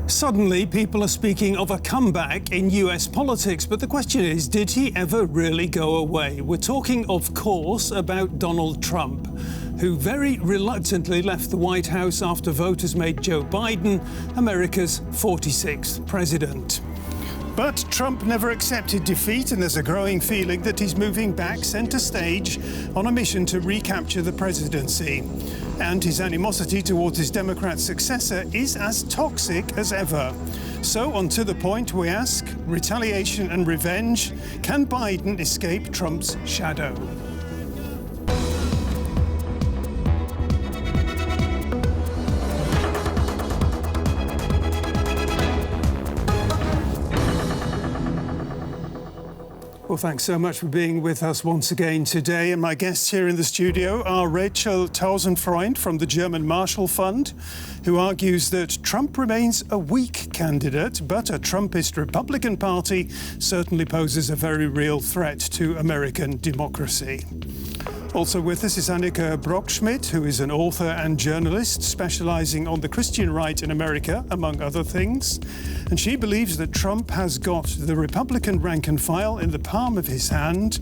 Suddenly, people are speaking of a comeback in US politics, but the question is, did he ever really go away? We're talking, of course, about Donald Trump, who very reluctantly left the White House after voters made Joe Biden America's 46th president. But Trump never accepted defeat, and there's a growing feeling that he's moving back centre stage on a mission to recapture the presidency. And his animosity towards his Democrat successor is as toxic as ever. So, on To the Point, we ask, retaliation and revenge, can Biden escape Trump's shadow? Well, thanks so much for being with us once again today. And my guests here in the studio are Rachel Tausendfreund from the German Marshall Fund, who argues that Trump remains a weak candidate, but a Trumpist Republican Party certainly poses a very real threat to American democracy. Also with us is Annika Brockschmidt, who is an author and journalist specialising on the Christian right in America, among other things. And she believes that Trump has got the Republican rank and file in the palm of his hand.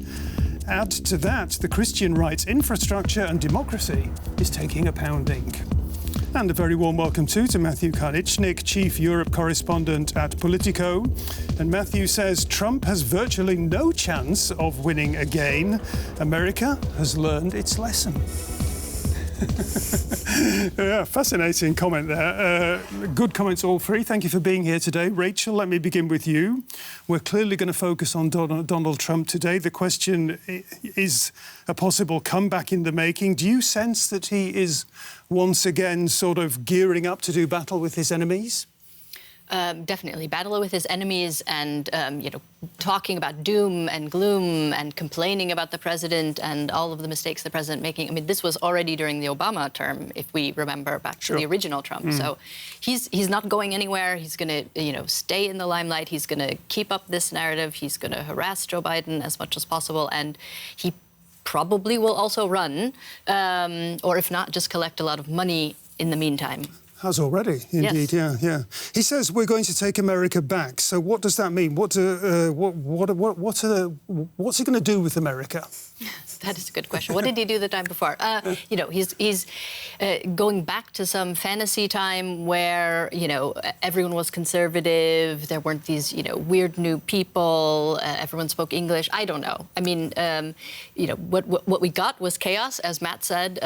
Add to that, the Christian right's infrastructure and democracy is taking a pounding. And a very warm welcome too to Matthew Karnitschnig, Chief Europe Correspondent at Politico. And Matthew says Trump has virtually no chance of winning again. America has learned its lesson. Yeah, fascinating comment there. Good comments, all three. Thank you for being here today. Rachel, let me begin with you. We're clearly going to focus on Donald Trump today. The question is a possible comeback in the making. Do you sense that he is once again sort of gearing up to do battle with his enemies? Definitely. Battle with his enemies and, talking about doom and gloom and complaining about the president and all of the mistakes the president making. I mean, this was already during the Obama term, if we remember back to the original Trump. So he's not going anywhere. He's going to, stay in the limelight. He's going to keep up this narrative. He's going to harass Joe Biden as much as possible. And he probably will also run, or if not, just collect a lot of money in the meantime. Has already, indeed, yes. Yeah. He says we're going to take America back. So what does that mean? What's he going to do with America? That is a good question. What did he do the time before? He's going back to some fantasy time where, everyone was conservative. There weren't these, weird new people. Everyone spoke English. I don't know. I mean, what we got was chaos, as Matt said,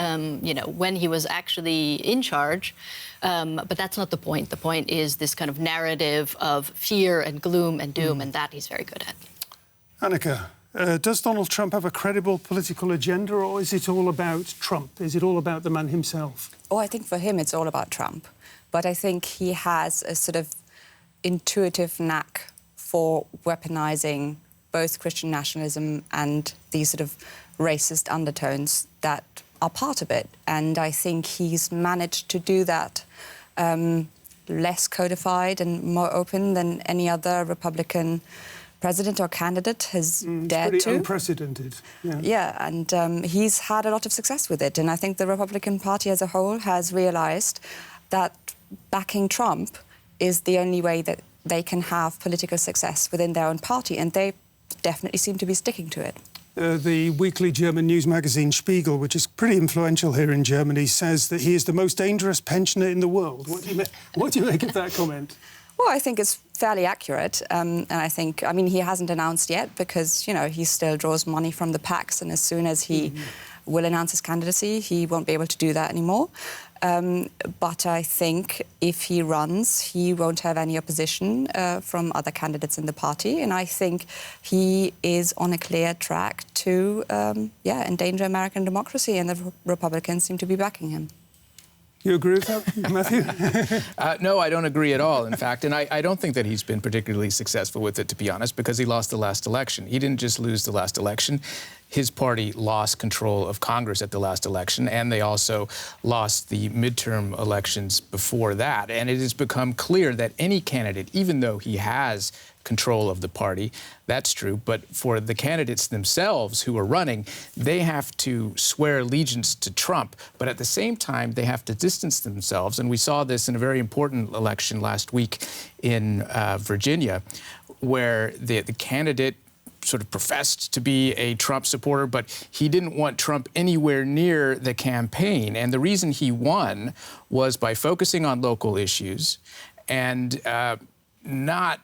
when he was actually in charge. But that's not the point. The point is this kind of narrative of fear and gloom and doom, and that he's very good at. Annika, does Donald Trump have a credible political agenda, or is it all about Trump? Is it all about the man himself? Oh, I think for him it's all about Trump. But I think he has a sort of intuitive knack for weaponizing both Christian nationalism and these sort of racist undertones that are part of it. And I think he's managed to do that less codified and more open than any other Republican president or candidate has dared pretty to. Unprecedented. Yeah, and he's had a lot of success with it. And I think the Republican Party as a whole has realised that backing Trump is the only way that they can have political success within their own party, and they definitely seem to be sticking to it. The weekly German news magazine Spiegel, which is pretty influential here in Germany, says that he is the most dangerous pensioner in the world. What do you make of that comment? Well, I think it's fairly accurate. And I think, he hasn't announced yet because, he still draws money from the PACs. And as soon as he will announce his candidacy, he won't be able to do that anymore. But I think if he runs, he won't have any opposition from other candidates in the party. And I think he is on a clear track to, endanger American democracy. And the Republicans seem to be backing him. You agree with that, Matthew? No, I don't agree at all, in fact. And I don't think that he's been particularly successful with it, to be honest, because he lost the last election. He didn't just lose the last election. his party lost control of Congress at the last election, and they also lost the midterm elections before that. And it has become clear that any candidate, even though he has control of the party, that's true, but for the candidates themselves who are running, they have to swear allegiance to Trump, but at the same time, they have to distance themselves. And we saw this in a very important election last week in Virginia, where the candidate sort of professed to be a Trump supporter, but he didn't want Trump anywhere near the campaign. And the reason he won was by focusing on local issues and not,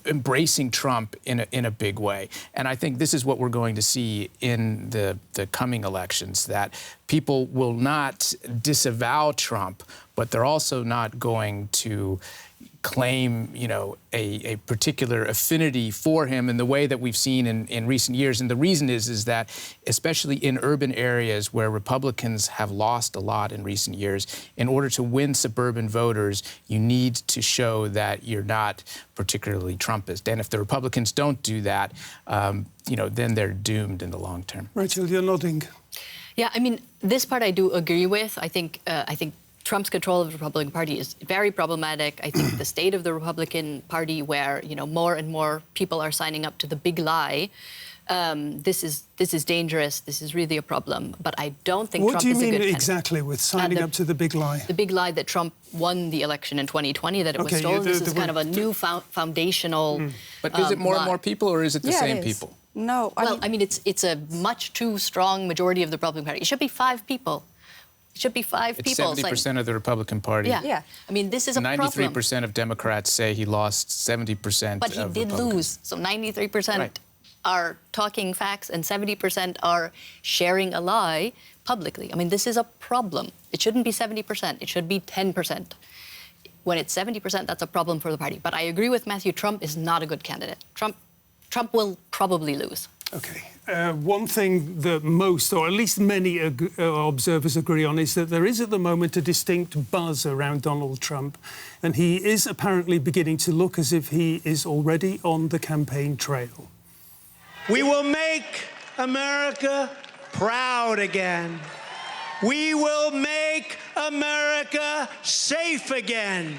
embracing Trump in a big way. And I think this is what we're going to see in the coming elections, that people will not disavow Trump, but they're also not going to claim, a particular affinity for him in the way that we've seen in recent years. And the reason is that, especially in urban areas where Republicans have lost a lot in recent years, in order to win suburban voters, you need to show that you're not particularly Trumpist. And if the Republicans don't do that, then they're doomed in the long term. Rachel, you're nodding. Yeah, I mean, this part I do agree with. I think Trump's control of the Republican Party is very problematic. I think the state of the Republican Party, where more and more people are signing up to the big lie, this is dangerous. This is really a problem. But I don't think Trump is a good candidate. What do you mean exactly with signing up to the big lie? The big lie that Trump won the election in 2020, that it was stolen. This is kind of a new foundational. But is it more and more people, or is it the same it is. people? No, I mean, it's a much too strong majority of the Republican Party. It should be 5 people. It should be 5 people. It's 70% of the Republican Party. Yeah. I mean, this is a 93% of Democrats say he lost 70% But he did lose. So 93% are talking facts and 70% are sharing a lie publicly. I mean, this is a problem. It shouldn't be 70%. It should be 10%. When it's 70%, that's a problem for the party. But I agree with Matthew. Trump is not a good candidate. Trump will probably lose. OK. One thing that most, or at least many observers agree on, is that there is at the moment a distinct buzz around Donald Trump, and he is apparently beginning to look as if he is already on the campaign trail. We will make America proud again. We will make America safe again.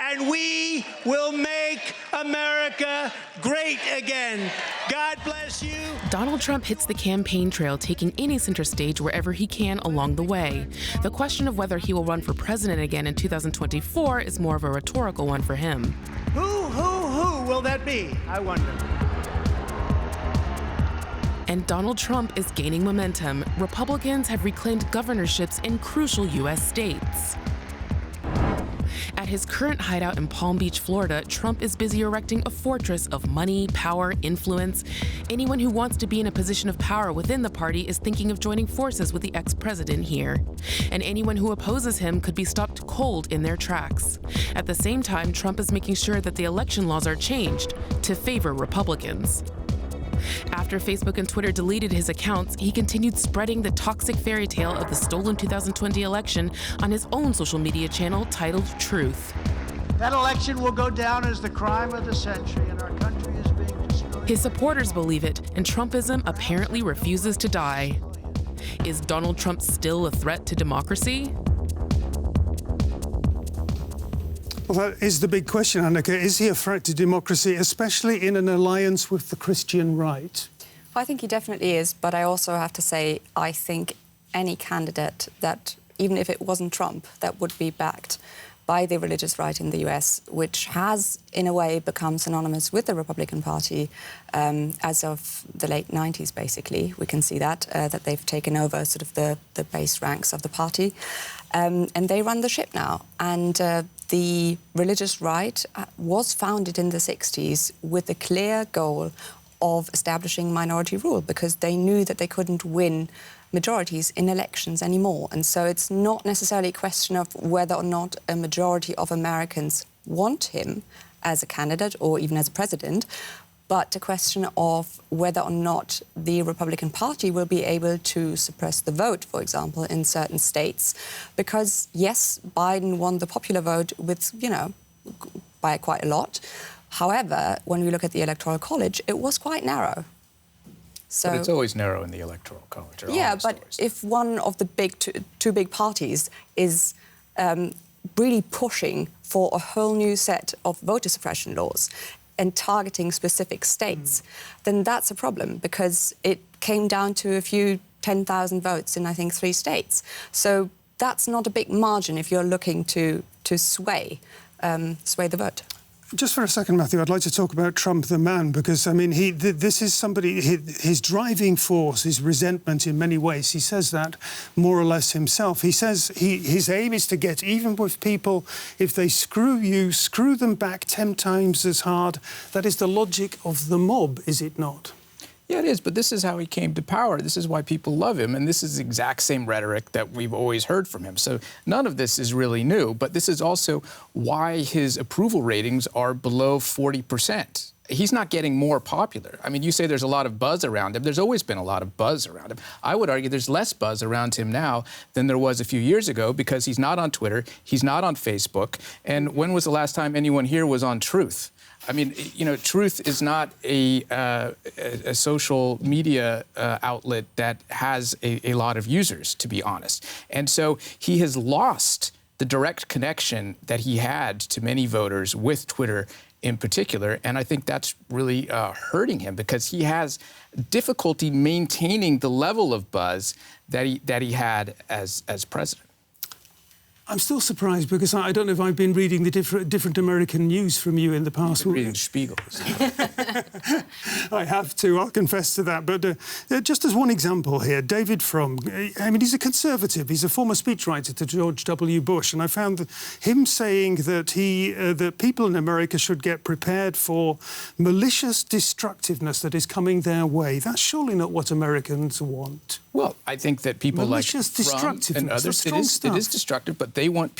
And we will make America great again. God bless you. Donald Trump hits the campaign trail, taking any center stage wherever he can along the way. The question of whether he will run for president again in 2024 is more of a rhetorical one for him. Who will that be, I wonder? And Donald Trump is gaining momentum. Republicans have reclaimed governorships in crucial U.S. states. At his current hideout in Palm Beach, Florida, Trump is busy erecting a fortress of money, power, influence. Anyone who wants to be in a position of power within the party is thinking of joining forces with the ex-president here. And anyone who opposes him could be stopped cold in their tracks. At the same time, Trump is making sure that the election laws are changed to favor Republicans. After Facebook and Twitter deleted his accounts, he continued spreading the toxic fairy tale of the stolen 2020 election on his own social media channel titled Truth. That election will go down as the crime of the century, and our country is being destroyed. His supporters believe it, and Trumpism apparently refuses to die. Is Donald Trump still a threat to democracy? Well, that is the big question, Annika. Is he a threat to democracy, especially in an alliance with the Christian right? I think he definitely is, but I also have to say I think any candidate that, even if it wasn't Trump, that would be backed by the religious right in the US, which has, in a way, become synonymous with the Republican Party as of the late 90s, basically. We can see that they've taken over sort of the base ranks of the party. And they run the ship now. And the religious right was founded in the 60s with the clear goal of establishing minority rule, because they knew that they couldn't win majorities in elections anymore. And so it's not necessarily a question of whether or not a majority of Americans want him as a candidate or even as a president, but a question of whether or not the Republican Party will be able to suppress the vote, for example, in certain states. Because, yes, Biden won the popular vote with, by quite a lot. However, when we look at the Electoral College, it was quite narrow. So, but it's always narrow in the Electoral College. Yeah, but if one of the two big parties is really pushing for a whole new set of voter suppression laws and targeting specific states, then that's a problem, because it came down to a few 10,000 votes in, I think, 3 states. So that's not a big margin if you're looking to sway the vote. Just for a second, Matthew, I'd like to talk about Trump the man, because, I mean, this is somebody, his driving force is resentment in many ways. He says that more or less himself. He says his aim is to get even with people. If they screw you, screw them back 10 times as hard. That is the logic of the mob, is it not? Yeah, it is, but this is how he came to power. This is why people love him, and this is the exact same rhetoric that we've always heard from him. So none of this is really new, but this is also why his approval ratings are below 40%. He's not getting more popular. I mean, you say there's a lot of buzz around him. There's always been a lot of buzz around him. I would argue there's less buzz around him now than there was a few years ago, because he's not on Twitter, he's not on Facebook, and when was the last time anyone here was on Truth? I mean, you know, Truth is not a social media outlet that has a lot of users, to be honest. And so he has lost the direct connection that he had to many voters with Twitter in particular. And I think that's really hurting him, because he has difficulty maintaining the level of buzz that he had as president. I'm still surprised, because I don't know if I've been reading the different American news from you in the past. You've been reading Spiegel. I have to, I'll confess to that. But just as one example here, David Frum, I mean, he's a conservative. He's a former speechwriter to George W. Bush. And I found him saying that that people in America should get prepared for malicious destructiveness that is coming their way. That's surely not what Americans want. Well, I think that people like Frum and others, it is destructive, but they want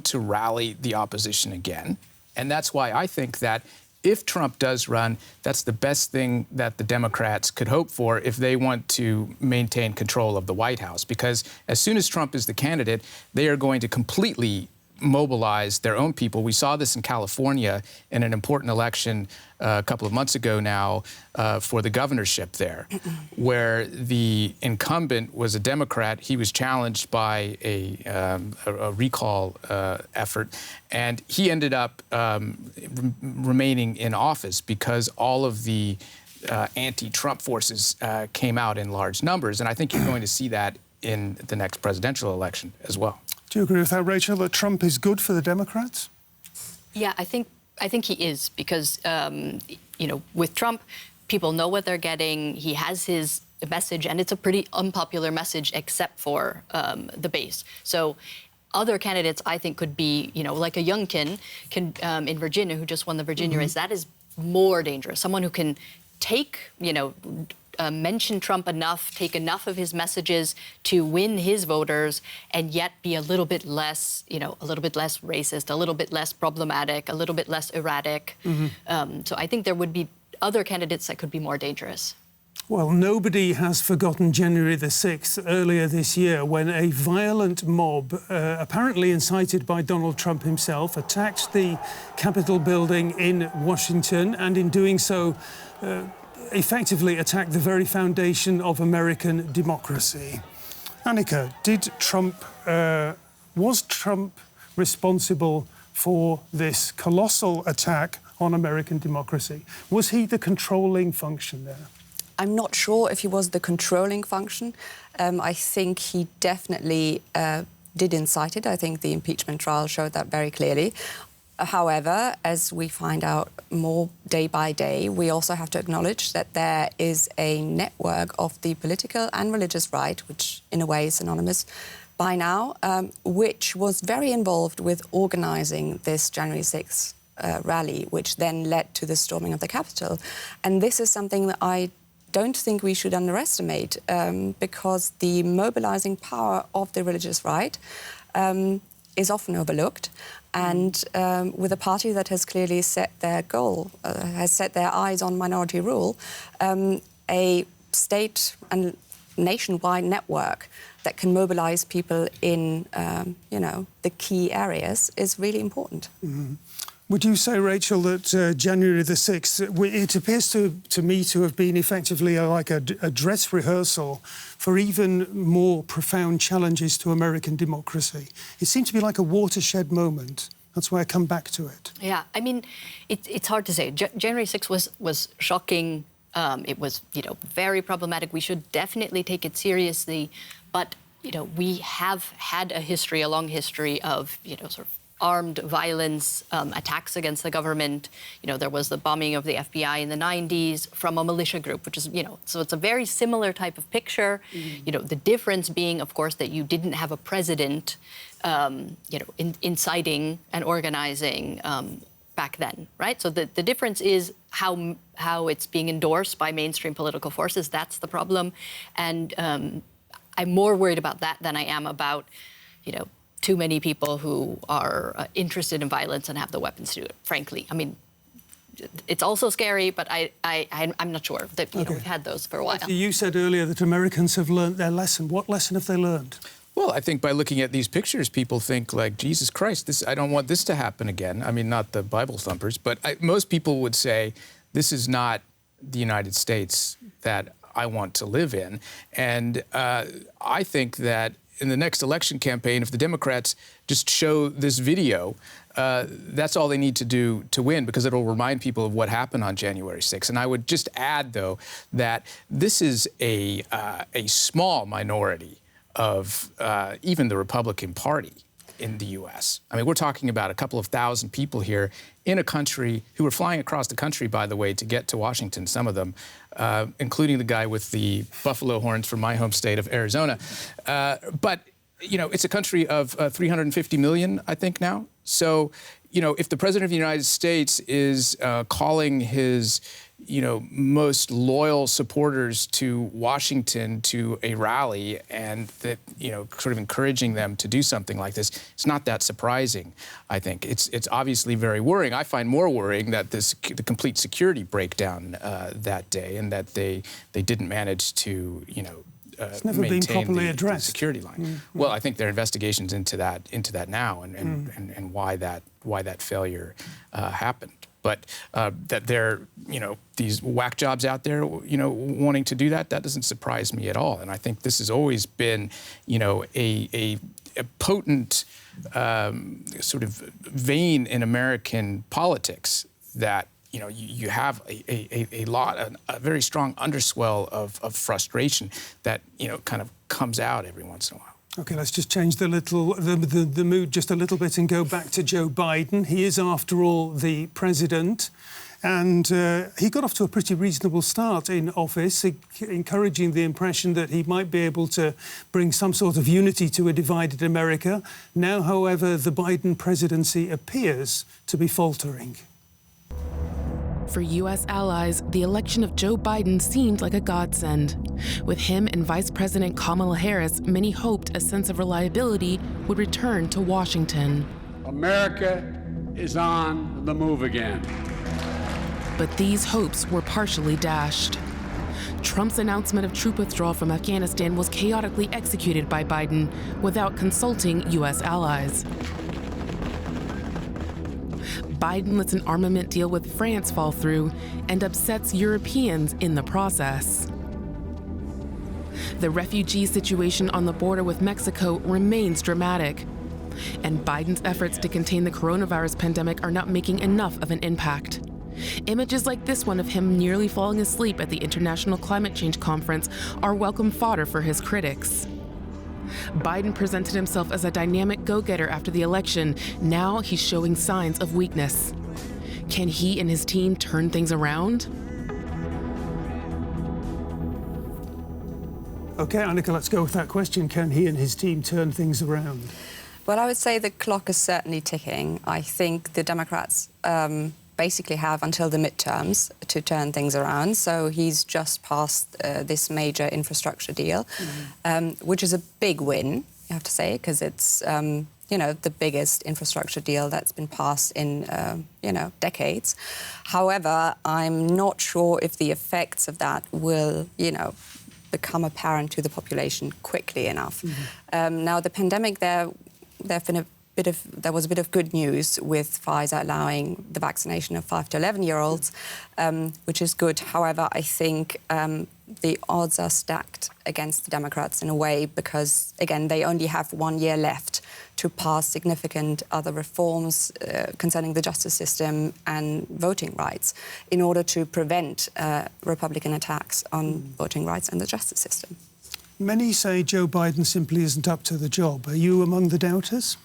to rally the opposition again. And that's why I think that if Trump does run, that's the best thing that the Democrats could hope for if they want to maintain control of the White House. Because as soon as Trump is the candidate, they are going to completely mobilize their own people. We saw this in California in an important election a couple of months ago now for the governorship there, where the incumbent was a Democrat. He was challenged by a recall effort, and he ended up remaining in office because all of the anti-Trump forces came out in large numbers. And I think you're going to see that in the next presidential election as well. Do you agree with that, Rachel, that Trump is good for the Democrats? Yeah, I think he is, because, you know, with Trump, people know what they're getting. He has his message, and it's a pretty unpopular message except for the base. So other candidates, I think, could be, you know, like a Youngkin in Virginia, who just won the Virginia race. That is more dangerous. Someone who can take, you know, mention Trump enough, take enough of his messages to win his voters, and yet be a little bit less, you know, a little bit less racist, a little bit less problematic, a little bit less erratic. So I think there would be other candidates that could be more dangerous. Well, nobody has forgotten January the 6th earlier this year, when a violent mob, apparently incited by Donald Trump himself, attacked the Capitol building in Washington, and in doing so, effectively attacked the very foundation of American democracy. Annika, was Trump responsible for this colossal attack on American democracy? Was he the controlling function there? I'm not sure if he was the controlling function. I think he definitely did incite it. I think the impeachment trial showed that very clearly. However, as we find out more day by day, we also have to acknowledge that there is a network of the political and religious right, which in a way is synonymous by now, which was very involved with organising this January 6th rally, which then led to the storming of the Capitol. And this is something that I don't think we should underestimate, because the mobilising power of the religious right is often overlooked. And with a party that has clearly set their goal, has set their eyes on minority rule, a state and nationwide network that can mobilise people in, you know, the key areas is really important. Would you say, Rachel, that January the 6th, it appears to me to have been effectively like a dress rehearsal for even more profound challenges to American democracy? It seemed to be like a watershed moment. That's why I come back to it. Yeah, I mean, it's hard to say. January 6th was shocking. It was, very problematic. We should definitely take it seriously. But, we have had a long history of, sort of armed violence, attacks against the government. There was the bombing of the FBI in the 90s from a militia group, which is, so it's a very similar type of picture. Mm-hmm. The difference being, of course, that you didn't have a president, inciting and organizing back then, right? So the difference is how it's being endorsed by mainstream political forces. That's the problem. And I'm more worried about that than I am about, too many people who are interested in violence and have the weapons to do it, frankly. I mean, it's also scary, but I'm not sure that we've had those for a while. You said earlier that Americans have learned their lesson. What lesson have they learned? Well, I think by looking at these pictures, people think like, Jesus Christ, I don't want this to happen again. I mean, not the Bible thumpers, but most people would say, this is not the United States that I want to live in. And I think that in the next election campaign, if the Democrats just show this video, that's all they need to do to win, because it'll remind people of what happened on January 6th. And I would just add, though, that this is a small minority of even the Republican Party in the U.S. I mean, we're talking about a couple of thousand people here in a country who are flying across the country, by the way, to get to Washington, some of them, including the guy with the buffalo horns from my home state of Arizona. But, it's a country of 350 million, I think, now. So, if the President of the United States is calling his, most loyal supporters to Washington to a rally and that, sort of encouraging them to do something like this, it's not that surprising, I think. It's obviously very worrying. I find more worrying that the complete security breakdown that day, and that they didn't manage to, it's never been properly addressed. The security line. Mm-hmm. Well, I think there are investigations into that now, and why that failure happened. But that there, these whack jobs out there, wanting to do that doesn't surprise me at all. And I think this has always been, a potent sort of vein in American politics that, you have a very strong underswell of frustration that, kind of comes out every once in a while. OK, let's just change the mood just a little bit and go back to Joe Biden. He is, after all, the president. And he got off to a pretty reasonable start in office, encouraging the impression that he might be able to bring some sort of unity to a divided America. Now, however, the Biden presidency appears to be faltering. For U.S. allies, the election of Joe Biden seemed like a godsend. With him and Vice President Kamala Harris, many hoped a sense of reliability would return to Washington. America is on the move again. But these hopes were partially dashed. Trump's announcement of troop withdrawal from Afghanistan was chaotically executed by Biden without consulting U.S. allies. Biden lets an armament deal with France fall through and upsets Europeans in the process. The refugee situation on the border with Mexico remains dramatic, and Biden's efforts to contain the coronavirus pandemic are not making enough of an impact. Images like this one of him nearly falling asleep at the International Climate Change Conference are welcome fodder for his critics. Biden presented himself as a dynamic go-getter after the election. Now he's showing signs of weakness. Can he and his team turn things around? OK, Annika, let's go with that question. Can he and his team turn things around? Well, I would say the clock is certainly ticking. I think the Democrats basically have until the midterms to turn things around. So he's just passed this major infrastructure deal, which is a big win, you have to say, because it's, the biggest infrastructure deal that's been passed in, decades. However, I'm not sure if the effects of that will, become apparent to the population quickly enough. Now, the pandemic there have been there was a bit of good news with Pfizer allowing the vaccination of 5 to 11-year-olds, which is good. However, I think the odds are stacked against the Democrats in a way because, again, they only have 1 year left to pass significant other reforms concerning the justice system and voting rights in order to prevent Republican attacks on voting rights and the justice system. Many say Joe Biden simply isn't up to the job. Are you among the doubters?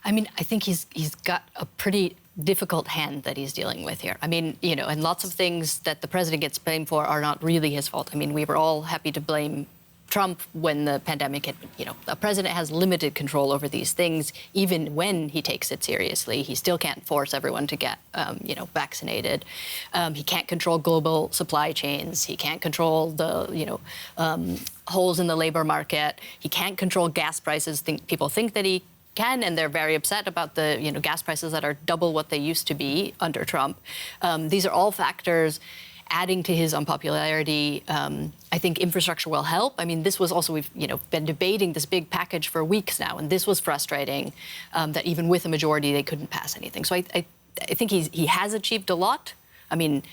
I mean, I think he's got a pretty difficult hand that he's dealing with here. I mean, you know, and lots of things that the president gets blamed for are not really his fault. I mean, we were all happy to blame Trump when the pandemic hit. You know, a president has limited control over these things. Even when he takes it seriously, he still can't force everyone to get, you know, vaccinated. He can't control global supply chains. He can't control the, you know, holes in the labor market. He can't control gas prices. People think that he can, and they're very upset about the, you know, gas prices that are double what they used to be under Trump. These are all factors adding to his unpopularity. I think infrastructure will help. I mean, this was also, we've, you know, been debating this big package for weeks now, and this was frustrating that even with a majority, they couldn't pass anything. So I think he has achieved a lot. I mean,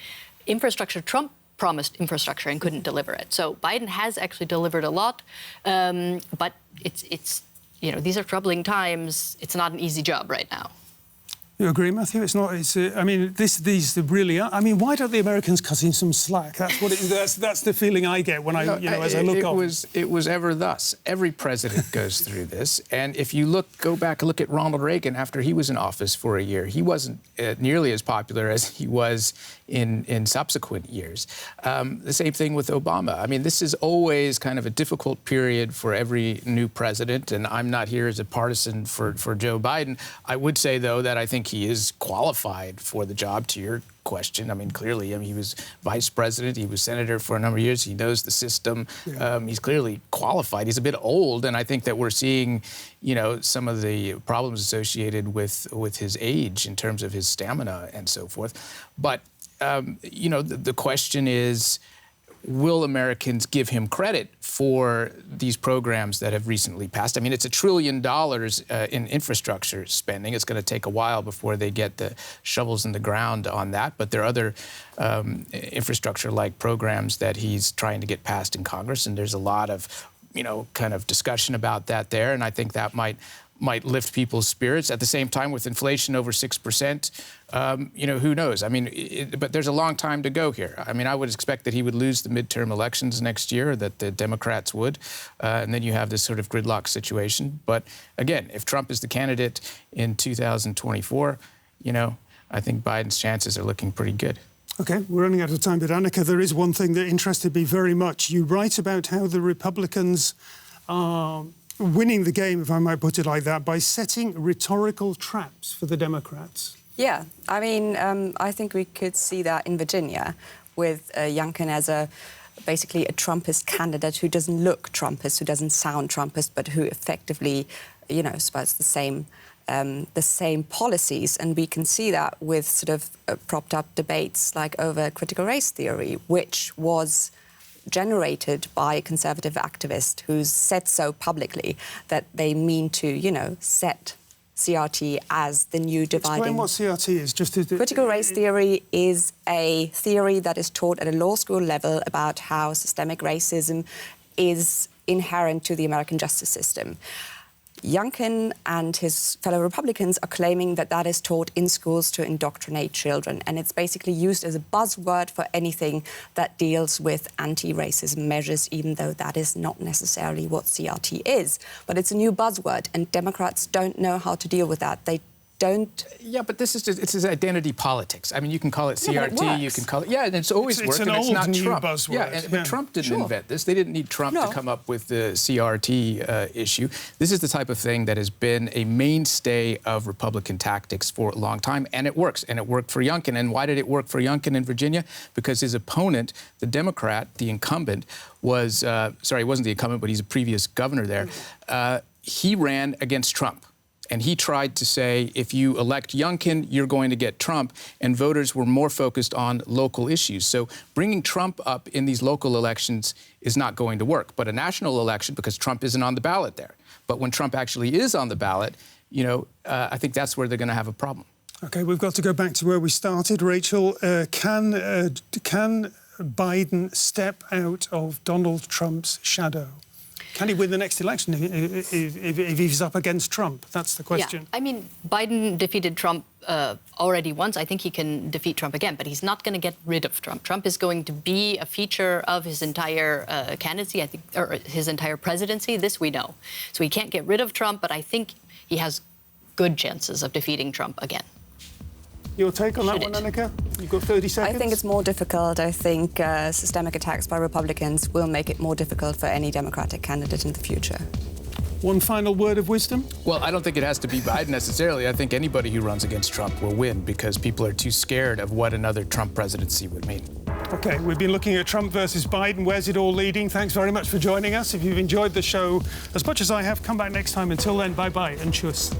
infrastructure, Trump promised infrastructure and couldn't deliver it. So Biden has actually delivered a lot, but it's you know, these are troubling times. It's not an easy job right now. You agree, Matthew? It's not. It's. I mean, these really are. I mean, why don't the Americans cut in some slack? That's what. That's the feeling I get when as I look on. It was ever thus. Every president goes through this, and if you go back and look at Ronald Reagan after he was in office for a year, he wasn't nearly as popular as he was in subsequent years. The same thing with Obama. I mean, this is always kind of a difficult period for every new president, and I'm not here as a partisan for Joe Biden. I would say, though, that I think he is qualified for the job, to your question. I mean, clearly, he was vice president, he was senator for a number of years, he knows the system. Yeah. He's clearly qualified. He's a bit old, and I think that we're seeing, you know, some of the problems associated with his age in terms of his stamina and so forth. But, you know, the question is, will Americans give him credit for these programs that have recently passed? I mean, it's $1 trillion in infrastructure spending. It's going to take a while before they get the shovels in the ground on that. But there are other infrastructure-like programs that he's trying to get passed in Congress, and there's a lot of, you know, kind of discussion about that there. And I think that might lift people's spirits. At the same time, with inflation over 6%, you know, who knows? I mean, but there's a long time to go here. I mean, I would expect that he would lose the midterm elections next year, that the Democrats would, and then you have this sort of gridlock situation. But again, if Trump is the candidate in 2024, you know, I think Biden's chances are looking pretty good. OK, we're running out of time, but Annika, there is one thing that interested me very much. You write about how the Republicans are winning the game, if I might put it like that, by setting rhetorical traps for the Democrats. Yeah, I mean, I think we could see that in Virginia with Youngkin as basically a Trumpist candidate who doesn't look Trumpist, who doesn't sound Trumpist, but who effectively, you know, spouts the same policies. And we can see that with sort of propped up debates like over critical race theory, which was generated by a conservative activist who's said so publicly that they mean to, you know, set CRT as the new dividing... Explain what CRT is. Critical race theory is a theory that is taught at a law school level about how systemic racism is inherent to the American justice system. Youngkin and his fellow Republicans are claiming that that is taught in schools to indoctrinate children, and it's basically used as a buzzword for anything that deals with anti-racism measures, even though that is not necessarily what CRT is. But it's a new buzzword, and Democrats don't know how to deal with that. They don't... Yeah, but this is just, it's identity politics. I mean, you can call it CRT, yeah, you can call it... Yeah, and it's always worked, and it's not Trump. Buzzword. Yeah, but Trump didn't invent this. They didn't need Trump to come up with the CRT issue. This is the type of thing that has been a mainstay of Republican tactics for a long time, and it works. And it worked for Youngkin. And why did it work for Youngkin in Virginia? Because his opponent, the Democrat, the incumbent, was... sorry, he wasn't the incumbent, but he's a previous governor there. He ran against Trump. And he tried to say, if you elect Youngkin, you're going to get Trump. And voters were more focused on local issues. So bringing Trump up in these local elections is not going to work. But a national election, because Trump isn't on the ballot there. But when Trump actually is on the ballot, I think that's where they're going to have a problem. OK, we've got to go back to where we started. Rachel, can Biden step out of Donald Trump's shadow? Can he win the next election if he's up against Trump? That's the question. Yeah. I mean, Biden defeated Trump already once. I think he can defeat Trump again, but he's not going to get rid of Trump. Trump is going to be a feature of his entire candidacy, I think, or his entire presidency. This we know. So he can't get rid of Trump, but I think he has good chances of defeating Trump again. Your take on that one, Annika? You've got 30 seconds. I think it's more difficult. I think systemic attacks by Republicans will make it more difficult for any Democratic candidate in the future. One final word of wisdom? Well, I don't think it has to be Biden necessarily. I think anybody who runs against Trump will win because people are too scared of what another Trump presidency would mean. OK, we've been looking at Trump versus Biden. Where's it all leading? Thanks very much for joining us. If you've enjoyed the show as much as I have, come back next time. Until then, bye-bye and tschüss.